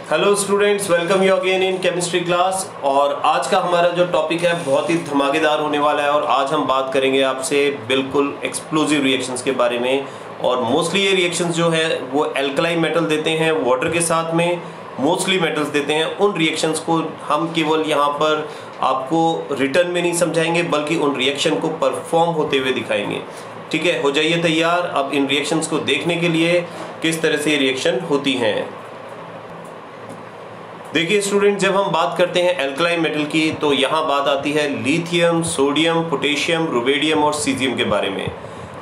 Hello students, welcome you again in chemistry class. और आज का हमारा जो टॉपिक है बहुत ही धमाकेदार होने वाला है और आज हम बात करेंगे आपसे बिल्कुल एक्सप्लोजिव रिएक्शंस के बारे में। और मोस्टली ये रिएक्शंस जो है वो एल्कलाई मेटल देते हैं वाटर के साथ में, मोस्टली मेटल्स देते हैं। उन रिएक्शंस को हम केवल यहाँ पर आपको रिटर्न में नहीं समझाएंगे बल्कि उन रिएक्शन को परफॉर्म होते हुए दिखाएंगे। ठीक है, हो जाइए तैयार अब इन रिएक्शंस को देखने के लिए किस तरह से रिएक्शन होती हैं। देखिए स्टूडेंट, जब हम बात करते हैं एल्कलाइन मेटल की तो यहाँ बात आती है लिथियम, सोडियम, पोटेशियम, रुबेडियम और सीजियम के बारे में।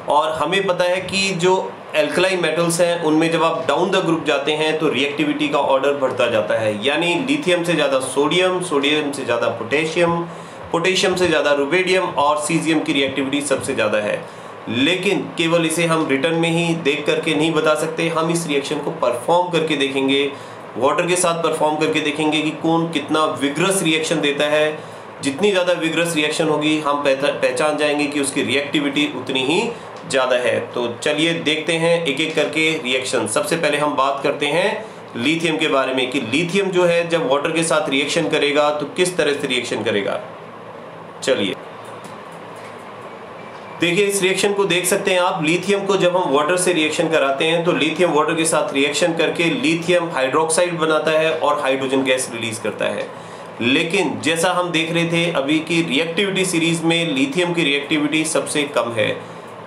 और हमें पता है कि जो एल्कलाइन मेटल्स हैं उनमें जब आप डाउन द ग्रुप जाते हैं तो रिएक्टिविटी का ऑर्डर बढ़ता जाता है, यानी लिथियम से ज़्यादा सोडियम, सोडियम से ज़्यादा पोटेशियम, पोटेशियम से ज़्यादा रुबेडियम और सीजियम की रिएक्टिविटी सबसे ज़्यादा है। लेकिन केवल इसे हम रिटर्न में ही देख करके नहीं बता सकते, हम इस रिएक्शन को परफॉर्म करके देखेंगे, वाटर के साथ परफॉर्म करके देखेंगे कि कौन कितना विग्रस रिएक्शन देता है। जितनी ज़्यादा विग्रस रिएक्शन होगी हम पहचान जाएंगे कि उसकी रिएक्टिविटी उतनी ही ज़्यादा है। तो चलिए देखते हैं एक एक करके रिएक्शन। सबसे पहले हम बात करते हैं लिथियम के बारे में कि लिथियम जो है जब वाटर के साथ रिएक्शन करेगा तो किस तरह से रिएक्शन करेगा। चलिए देखिए, इस रिएक्शन को देख सकते हैं आप। लिथियम को जब हम वाटर से रिएक्शन कराते हैं तो लिथियम वाटर के साथ रिएक्शन करके लिथियम हाइड्रोक्साइड बनाता है और हाइड्रोजन गैस रिलीज करता है। लेकिन जैसा हम देख रहे थे अभी की रिएक्टिविटी सीरीज में लिथियम की रिएक्टिविटी सबसे कम है।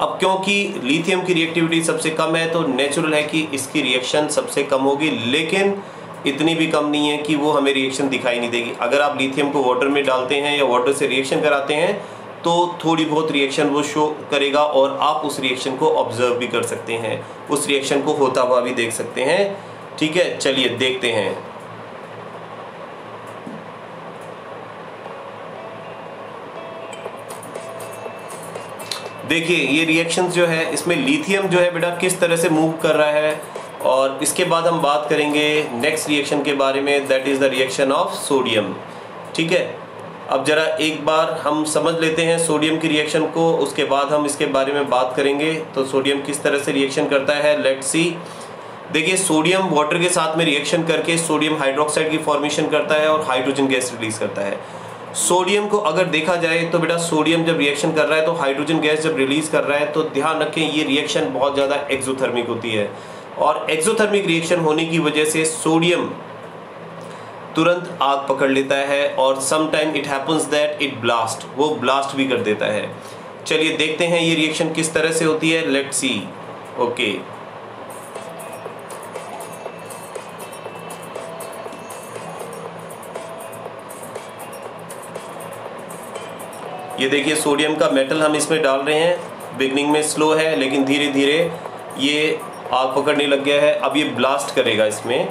अब क्योंकि लिथियम की रिएक्टिविटी सबसे कम है तो नेचुरल है कि इसकी रिएक्शन सबसे कम होगी, लेकिन इतनी भी कम नहीं है कि वो हमें रिएक्शन दिखाई नहीं देगी। अगर आप लिथियम को वाटर में डालते हैं या वाटर से रिएक्शन कराते हैं तो थोड़ी बहुत रिएक्शन वो शो करेगा और आप उस रिएक्शन को ऑब्जर्व भी कर सकते हैं, उस रिएक्शन को होता हुआ भी देख सकते हैं। ठीक है, चलिए देखते हैं। देखिए ये रिएक्शंस जो है इसमें लिथियम जो है बेटा किस तरह से मूव कर रहा है। और इसके बाद हम बात करेंगे नेक्स्ट रिएक्शन के बारे में, that is the reaction of sodium. ठीक है, अब जरा एक बार हम समझ लेते हैं सोडियम की रिएक्शन को, उसके बाद हम इसके बारे में बात करेंगे। तो सोडियम किस तरह से रिएक्शन करता है, लेट्स सी। देखिए सोडियम वाटर के साथ में रिएक्शन करके सोडियम हाइड्रोक्साइड की फॉर्मेशन करता है और हाइड्रोजन गैस रिलीज करता है। सोडियम को अगर देखा जाए तो बेटा सोडियम जब रिएक्शन कर रहा है तो हाइड्रोजन गैस जब रिलीज कर रहा है तो ध्यान रखें ये रिएक्शन बहुत ज़्यादा एक्सोथर्मिक होती है। और एक्सोथर्मिक रिएक्शन होने की वजह से सोडियम तुरंत आग पकड़ लेता है और some time it happens that it blast, वो ब्लास्ट भी कर देता है। चलिए देखते हैं ये रिएक्शन किस तरह से होती है, लेट्स सी। ओके, ये देखिए सोडियम का मेटल हम इसमें डाल रहे हैं। बिगनिंग में स्लो है लेकिन धीरे धीरे ये आग पकड़ने लग गया है। अब ये ब्लास्ट करेगा इसमें,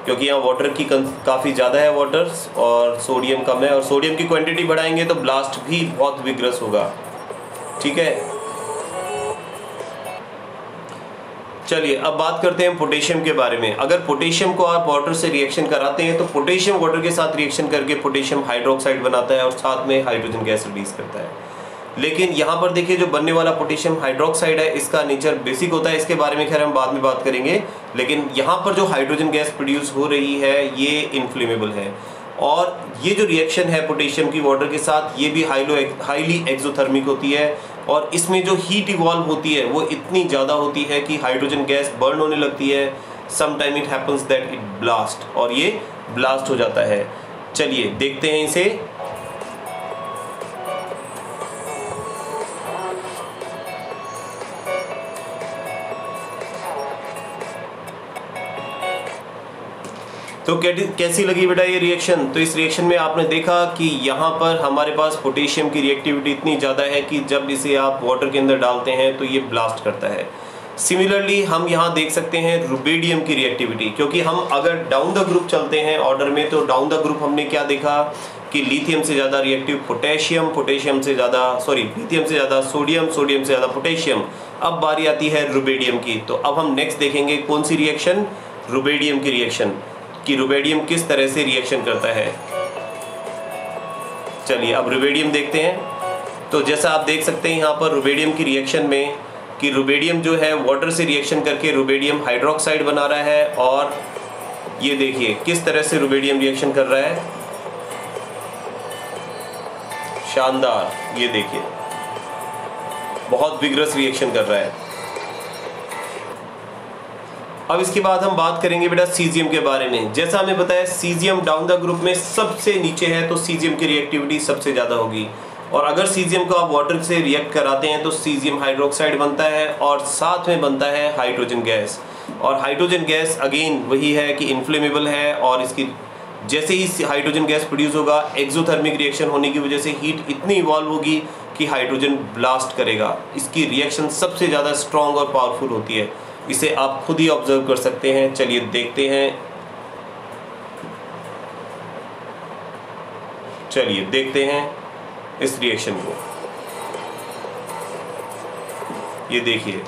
क्योंकि यहाँ वाटर की काफ़ी ज़्यादा है वाटर और सोडियम कम है, और सोडियम की क्वांटिटी बढ़ाएंगे तो ब्लास्ट भी बहुत विग्रस होगा। ठीक है, चलिए अब बात करते हैं पोटेशियम के बारे में। अगर पोटेशियम को आप वाटर से रिएक्शन कराते हैं तो पोटेशियम वाटर के साथ रिएक्शन करके पोटेशियम हाइड्रोक्साइड बनाता है और साथ में हाइड्रोजन गैस रिलीज करता है। लेकिन यहाँ पर देखिए जो बनने वाला पोटेशियम हाइड्रोक्साइड है इसका नेचर बेसिक होता है, इसके बारे में खैर हम बाद में बात करेंगे। लेकिन यहाँ पर जो हाइड्रोजन गैस प्रोड्यूस हो रही है ये इनफ्लेमेबल है। और ये जो रिएक्शन है पोटेशियम की वाटर के साथ ये भी हाईली एक्सोथर्मिक होती है और इसमें जो हीट इवॉल्व होती है वो इतनी ज़्यादा होती है कि हाइड्रोजन गैस बर्न होने लगती है। Some time it happens that it blast, और ये ब्लास्ट हो जाता है। चलिए देखते हैं इसे। तो कैसी लगी बेटा ये रिएक्शन। तो इस रिएक्शन में आपने देखा कि यहाँ पर हमारे पास पोटेशियम की रिएक्टिविटी इतनी ज़्यादा है कि जब इसे आप वाटर के अंदर डालते हैं तो ये ब्लास्ट करता है। सिमिलरली हम यहाँ देख सकते हैं रुबेडियम की रिएक्टिविटी, क्योंकि हम अगर डाउन द ग्रुप चलते हैं ऑर्डर में तो डाउन द ग्रुप हमने क्या देखा कि लिथियम से ज़्यादा रिएक्टिव पोटेशियम, लिथियम से ज़्यादा सोडियम, सोडियम से ज़्यादा पोटेशियम। अब बारी आती है रुबेडियम की। तो अब हम नेक्स्ट देखेंगे कौन सी रिएक्शन, रुबेडियम की रिएक्शन, कि रुबेडियम किस तरह से रिएक्शन करता है। चलिए अब रुबेडियम देखते हैं। तो जैसा आप देख सकते हैं यहाँ पर रुबेडियम की रिएक्शन में कि रुबेडियम जो है वाटर से रिएक्शन करके रुबेडियम हाइड्रोक्साइड बना रहा है और ये देखिए किस तरह से रुबिडियम रिएक्शन कर रहा है, शानदार। ये देखिए बहुत विग्रस रिएक्शन कर रहा है। अब इसके बाद हम बात करेंगे बेटा सीजियम के बारे में। जैसा हमें बताया सीजियम डाउन द ग्रुप में सबसे नीचे है, तो सीजियम की रिएक्टिविटी सबसे ज़्यादा होगी। और अगर सीजियम को आप वाटर से रिएक्ट कराते हैं तो सीजियम हाइड्रोक्साइड बनता है और साथ में बनता है हाइड्रोजन गैस। और हाइड्रोजन गैस अगेन वही है कि इन्फ्लेमेबल है, और इसकी जैसे ही हाइड्रोजन गैस प्रोड्यूस होगा एक्सोथर्मिक रिएक्शन होने की वजह से हीट इतनी इवॉल्व होगी कि हाइड्रोजन ब्लास्ट करेगा। इसकी रिएक्शन सबसे ज़्यादा स्ट्रॉन्ग और पावरफुल होती है, इसे आप खुद ही ऑब्जर्व कर सकते हैं। चलिए देखते हैं, चलिए देखते हैं इस रिएक्शन को। ये देखिए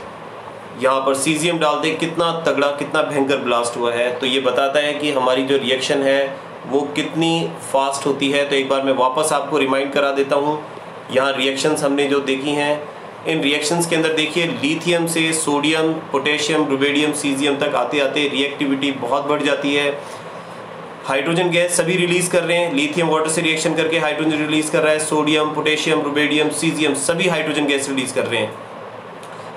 यहाँ पर सीजियम डालते कितना तगड़ा, कितना भयंकर ब्लास्ट हुआ है। तो ये बताता है कि हमारी जो रिएक्शन है वो कितनी फास्ट होती है। तो एक बार मैं वापस आपको रिमाइंड करा देता हूँ। यहाँ रिएक्शंस हमने जो देखी हैं, इन रिएक्शंस के अंदर देखिए लिथियम से सोडियम, पोटेशियम, रुबिडियम, सीजियम तक आते आते रिएक्टिविटी बहुत बढ़ जाती है। हाइड्रोजन गैस सभी रिलीज कर रहे हैं, लिथियम वाटर से रिएक्शन करके हाइड्रोजन रिलीज कर रहा है, सोडियम, पोटेशियम, रुबिडियम, सीजियम सभी हाइड्रोजन गैस रिलीज कर रहे हैं।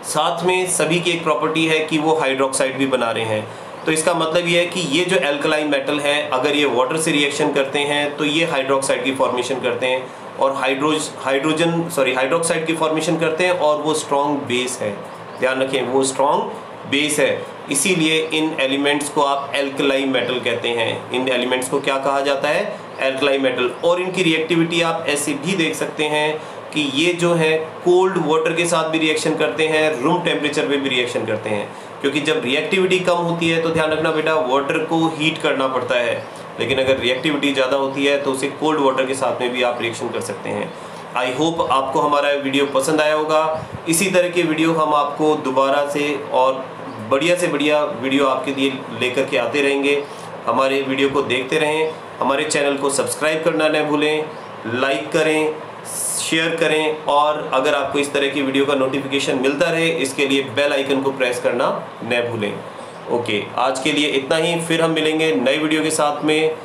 साथ में सभी की एक प्रॉपर्टी है कि वो हाइड्रोक्साइड भी बना रहे हैं। तो इसका मतलब ये है कि ये जो एल्कलाइन मेटल है अगर ये वाटर से रिएक्शन करते हैं तो ये हाइड्रोक्साइड की फॉर्मेशन करते हैं, और हाइड्रोक्साइड की फॉर्मेशन करते हैं, और वो स्ट्रॉन्ग बेस है। ध्यान रखें, वो स्ट्रॉन्ग बेस है। इसीलिए इन एलिमेंट्स को आप एल्कलाइन मेटल कहते हैं। इन एलिमेंट्स को क्या कहा जाता है? Alkaline metal. और इनकी रिएक्टिविटी आप ऐसे भी देख सकते हैं कि ये जो है कोल्ड वाटर के साथ भी रिएक्शन करते हैं, रूम टेम्परेचर पे भी रिएक्शन करते हैं। क्योंकि जब रिएक्टिविटी कम होती है तो ध्यान रखना बेटा, वाटर को हीट करना पड़ता है, लेकिन अगर रिएक्टिविटी ज़्यादा होती है तो उसे कोल्ड वाटर के साथ में भी आप रिएक्शन कर सकते हैं। आई होप आपको हमारा वीडियो पसंद आया होगा। इसी तरह के वीडियो हम आपको दोबारा से और बढ़िया से बढ़िया वीडियो आपके लिए लेकर के आते रहेंगे। हमारे वीडियो को देखते रहें, हमारे चैनल को सब्सक्राइब करना न भूलें, लाइक करें, शेयर करें, और अगर आपको इस तरह की वीडियो का नोटिफिकेशन मिलता रहे इसके लिए बेल आइकन को प्रेस करना न भूलें। ओके, आज के लिए इतना ही, फिर हम मिलेंगे नई वीडियो के साथ में।